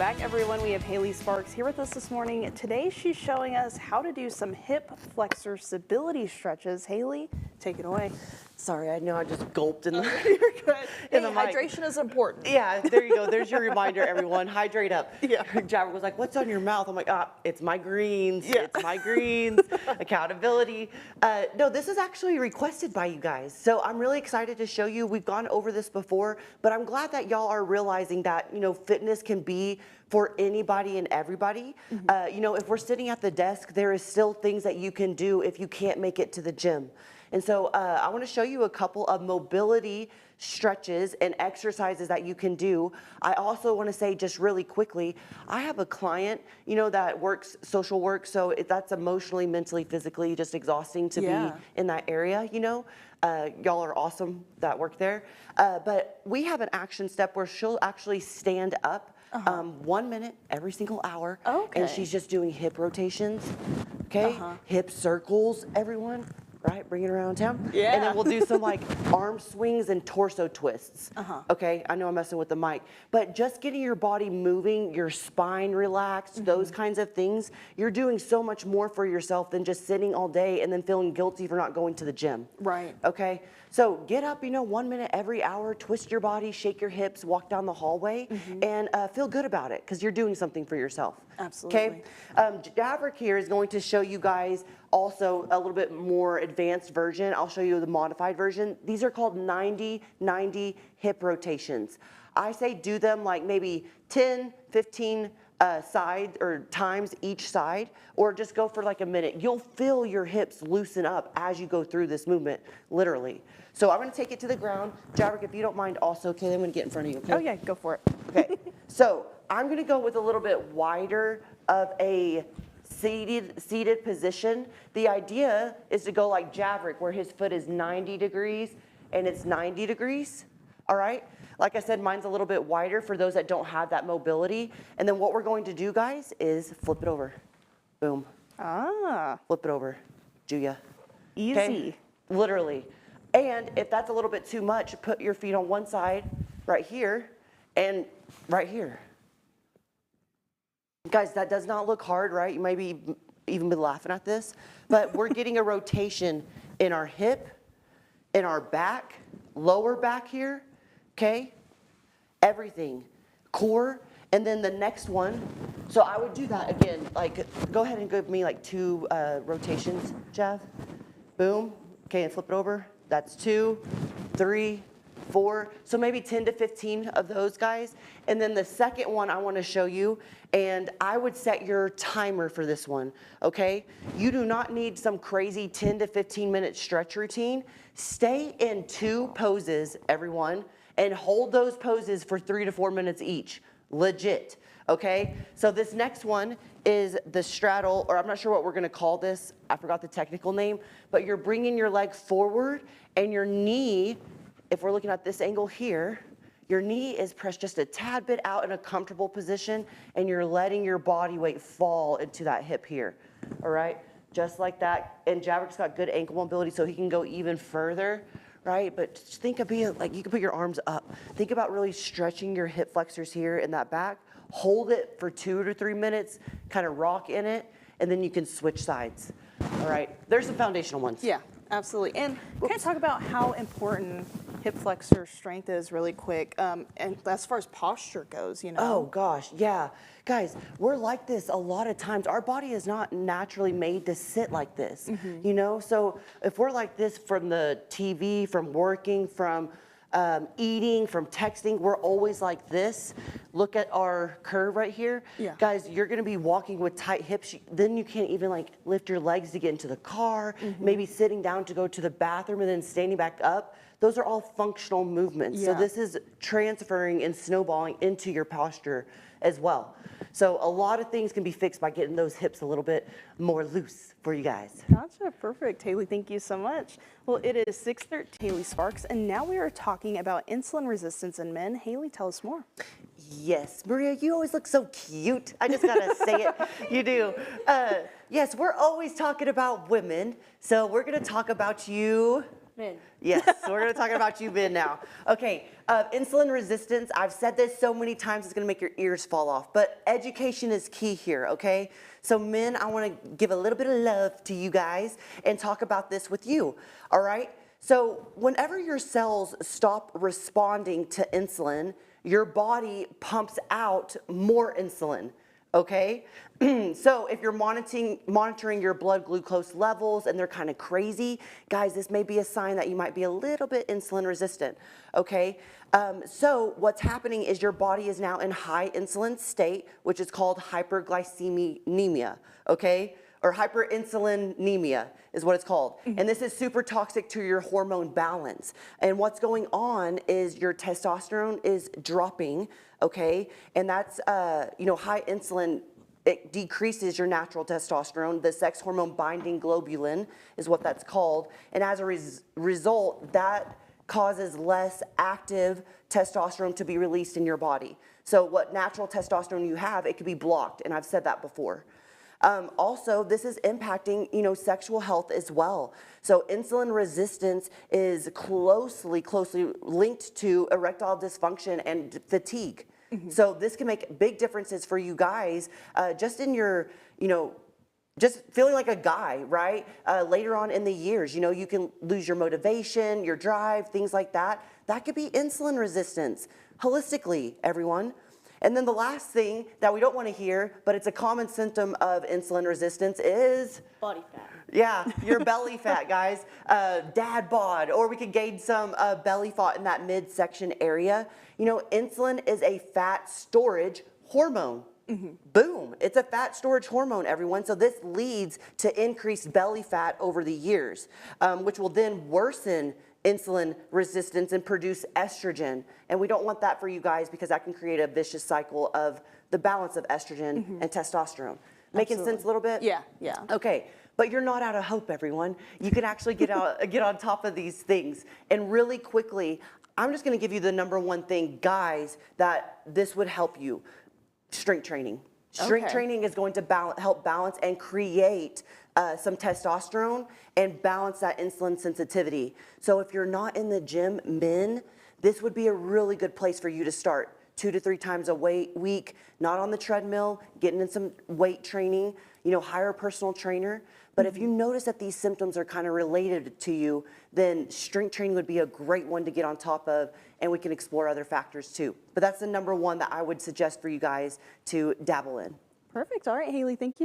back, everyone. We have Haley Sparks here with us this morning. Today, she's showing us how to do some hip flexor stability stretches. Haley, take it away. Sorry, I know I just gulped in the, You're good. in Hey, the mic. hydration is important. Yeah, there you go. There's your reminder, everyone. Hydrate up. Yeah. Jabber was like, what's on your mouth? I'm like, it's my greens. Yeah. It's my greens. Accountability. No, this is actually requested by you guys. So I'm really excited to show you. We've gone over this before, but I'm glad that y'all are realizing that, you know, fitness can be for anybody and everybody. Mm-hmm. You know, if we're sitting at the desk, there is still things that you can do if you can't make it to the gym. And so I want to show you a couple of mobility stretches and exercises that you can do. I also want to say just really quickly, I have a client, you know, that works social work, so that's emotionally, mentally, physically just exhausting to be in that area, you know. Y'all are awesome that work there. But we have an action step where she'll actually stand up 1 minute every single hour. And she's just doing hip rotations, okay? Hip circles, everyone. Right, bring it around town. Yeah. And then we'll do some like arm swings and torso twists. Okay, I know I'm messing with the mic, but just getting your body moving, your spine relaxed, those kinds of things, you're doing so much more for yourself than just sitting all day and then feeling guilty for not going to the gym. Right. Okay, so get up, you know, 1 minute every hour, twist your body, shake your hips, walk down the hallway, and feel good about it because you're doing something for yourself. Absolutely. Okay, Javerick here is going to show you guys also a little bit more advanced version. I'll show you the modified version. These are called 90-90 hip rotations. I say do them like maybe 10, 15 side or times each side, or just go for like a minute. You'll feel your hips loosen up as you go through this movement, literally. So I'm gonna take it to the ground. Javerick, if you don't mind also, okay, I'm gonna get in front of you, okay? Oh yeah, go for it. Okay, so I'm gonna go with a little bit wider of a seated position. The idea is to go like Javerick, where his foot is 90 degrees and it's 90 degrees, all right? Like I said, mine's a little bit wider for those that don't have that mobility. And then what we're going to do, guys, is flip it over. Boom. Flip it over. Julia. Easy. Okay? Literally. And if that's a little bit too much, put your feet on one side, right here, and right here. Guys, that does not look hard, right? You might be even be laughing at this, but we're getting a rotation in our hip, in our back, lower back here, okay? Everything, core, and then the next one. So I would do that again, like go ahead and give me like 2 rotations, Jav. Boom, okay, and flip it over. That's 2, 3, 4, so maybe 10 to 15 of those guys. And then the second one I want to show you, and I would set your timer for this one, okay? You do not need some crazy 10 to 15 minute stretch routine. Stay in 2 poses, everyone, and hold those poses for 3 to 4 minutes each, legit, okay? So this next one is the straddle, or I'm not sure what we're gonna call this, I forgot the technical name, but you're bringing your leg forward and your knee, if we're looking at this angle here, your knee is pressed just a tad bit out in a comfortable position, and you're letting your body weight fall into that hip here, all right? Just like that, and Javerick's got good ankle mobility, so he can go even further, right? But just think of being, like you can put your arms up. Think about really stretching your hip flexors here in that back. Hold it for 2 to 3 minutes, kind of rock in it, and then you can switch sides, all right? There's some foundational ones. Yeah, absolutely. And can I talk about how important hip flexor strength is really quick, and as far as posture goes, you know? Oh gosh, yeah. Guys, we're like this a lot of times. Our body is not naturally made to sit like this, you know? So if we're like this from the TV, from working, from eating, from texting, we're always like this. Look at our curve right here. Yeah. Guys, you're gonna be walking with tight hips. Then you can't even like lift your legs to get into the car, maybe sitting down to go to the bathroom and then standing back up. Those are all functional movements. Yeah. So this is transferring and snowballing into your posture as well. So a lot of things can be fixed by getting those hips a little bit more loose for you guys. Gotcha, perfect. Haley, thank you so much. Well, it is 6:13, Haley Sparks, and now we are talking about insulin resistance in men. Haley, tell us more. Yes, Maria, you always look so cute. I just gotta say it, you do. Yes, we're always talking about women, so we're gonna talk about you Men. Yes, we're going to talk about you, Ben, now. Okay, insulin resistance. I've said this so many times, it's going to make your ears fall off. But education is key here, okay? So men, I want to give a little bit of love to you guys and talk about this with you, all right? So whenever your cells stop responding to insulin, your body pumps out more insulin. Okay, so if you're monitoring your blood glucose levels and they're kind of crazy, guys, this may be a sign that you might be a little bit insulin resistant. Okay, so what's happening is your body is now in high insulin state, which is called hyperglycemia. Okay, or hyperinsulinemia is what it's called. And this is super toxic to your hormone balance. And what's going on is your testosterone is dropping, okay? And that's, high insulin, it decreases your natural testosterone. The sex hormone binding globulin is what that's called. And as a result, that causes less active testosterone to be released in your body. So what natural testosterone you have, it could be blocked, and I've said that before. Also, this is impacting, sexual health as well. So insulin resistance is closely linked to erectile dysfunction and fatigue. So this can make big differences for you guys, just in your, just feeling like a guy, right? Later on in the years, you can lose your motivation, your drive, things like that. That could be insulin resistance, holistically, everyone. And then the last thing that we don't want to hear, but it's a common symptom of insulin resistance is Body fat. Yeah, your belly fat, guys. Dad bod, or we could gain some belly fat in that midsection area. Insulin is a fat storage hormone. Boom, it's a fat storage hormone, everyone. So this leads to increased belly fat over the years, which will then worsen insulin resistance and produce estrogen. And we don't want that for you guys because that can create a vicious cycle of the balance of estrogen and testosterone. Making sense a little bit? Yeah. Okay, but you're not out of hope, everyone. You can actually get on top of these things. And really quickly, I'm just gonna give you the number one thing, guys, that this would help you. Strength training. Strength training is going to help balance and create some testosterone and balance that insulin sensitivity. So if you're not in the gym, men, this would be a really good place for you to start. 2 to 3 times a week, not on the treadmill, getting in some weight training, hire a personal trainer. But if you notice that these symptoms are kind of related to you, then strength training would be a great one to get on top of, and we can explore other factors too. But that's the number one that I would suggest for you guys to dabble in. Perfect. All right, Haley, thank you.